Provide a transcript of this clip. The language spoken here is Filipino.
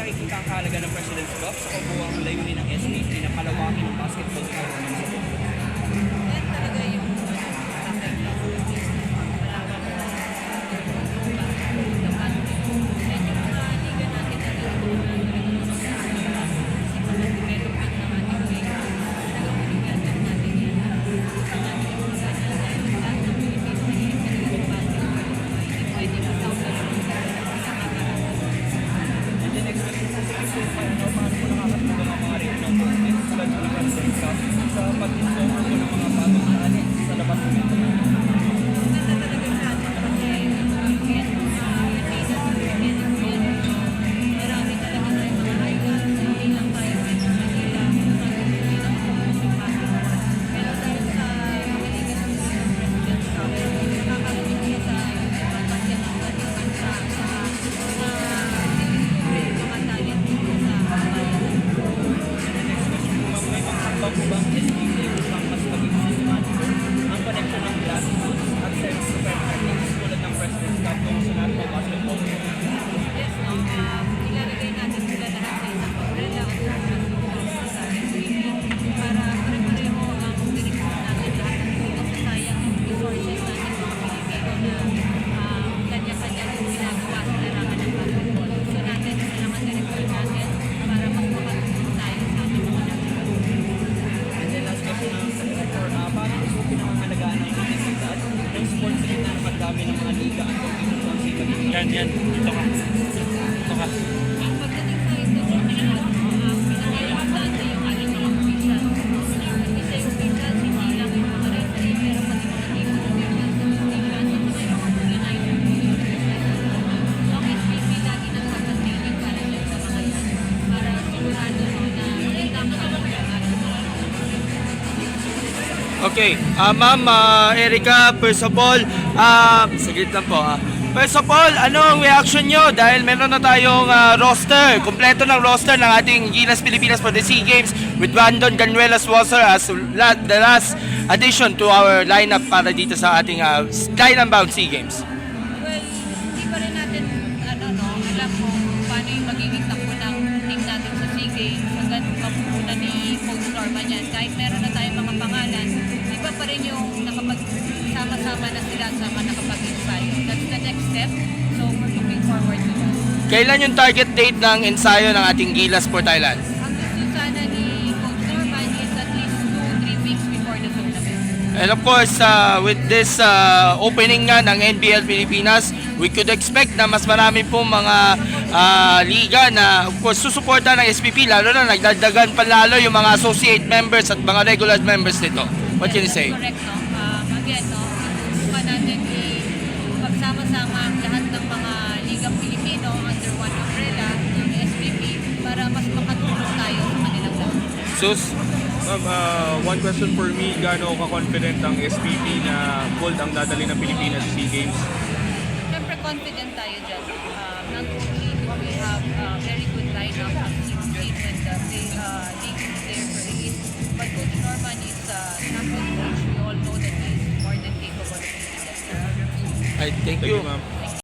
nakikita ang kahalaga ng President's Cup sa kabuuang layunin ng SPP na palawakin ang basketball tournament sa mundo? Yan talaga yung akin lang. Malawak na dapat. Yan yung mga liga natin na kasi mga development ng ating liga. Nagpapaligasan natin yan. Ang ating mga ganyan dahil lahat ng Pilipino ay talagang basketball. Hindi pwede kasama sa isang aparat. And the next question po sa paano po nakakatulong ang mga regional tournaments tulad ng President's Cup sa pag-discover po ng mga bagong talent sa labas ng ito? Maganda talaga sa atin kasi marami talaga tayong mga icons, hindi lang tayo sa Manila, hindi lang focus yung basketball. Pero dahil sa magalingan ng President's Cup, nakakarating siya sa pagpasyan ng ating bansa sa mga talent dito sa bayan. And the next question po ma'am, may pagkakataon po ba ang SPP upang mas maging systematiko ang connection ng grassroots at semi-professional tulad ng President's Cup kung sa national basketball tournament? Yes, no? Ilalagay natin sila lahat sa isang umbrella o sa SPP para pare-pareho ang direksyon natin lahat ng dito sa sayang resources natin mga Pilipino na kanya-kanya yung ginagawa sa larangan ng basketball. Gusto natin kailangan direksyon natin para mas makatulong tayo sa ating mga national. And then last question na sa director, paano gusto po pinangangalagaan ng intensidad ng sports league na nakadami ng mga liga at competitions sa magiging? Yan. Dito ka. Pagdating sa institutional, pinaka-importante yung ating mga officials. At isa yung officials, hindi lang yung mga referee, pero pati mga team officials, hindi lang yung mga organizer ang SPP lagi nagpapatraining para dyan sa mga yan, para sigurado na tama ang mga Okay, ma'am Erica, first of all, saglit lang po. First of all, anong reaction nyo? Dahil meron na tayong roster, kompleto ng roster ng ating Gilas Pilipinas for the SEA Games with Brandon Ganuelas Wasser as the last addition to our lineup para dito sa ating line-bound SEA Games. Well, hindi pa rin natin alam kung paano yung magiging takbo ng team natin sa SEA Games hanggang mapupunan ni Coach Norman yan. Kahit meron na tayong mga pangalan, iba pa rin yung nakapagsama-sama na sila sa mga nakapag-inspire. That's the next step. So we're looking forward to that. Kailan yung target date ng ensayo ng ating Gilas for Thailand? Ang gusto sana ni Coach Norman is at least 2-3 weeks before the tournament. And of course, with this opening nga ng NBL Pilipinas, we could expect na mas marami pong mga liga na of course susuporta ng SPP, lalo na nagdagdagan pa lalo yung mga associate members at mga regular members nito. What can you say? Correct, no? Again, no? Susubukan natin pagsama-sama ang lahat ng mga ligang Pilipino under one umbrella ng SPP para mas makatulong tayo sa kanilang lahat. Sus? Ma'am, one question for me, gaano ka-confident ang SPP na gold ang dadali ng Pilipinas sa SEA Games? Siyempre confident tayo dyan. Not only do we have very good lineup of 16 and league player for the East, but Coach Norman is champion coach. We all know that he is more than capable of leading us. Thank Thank you. you, ma'am.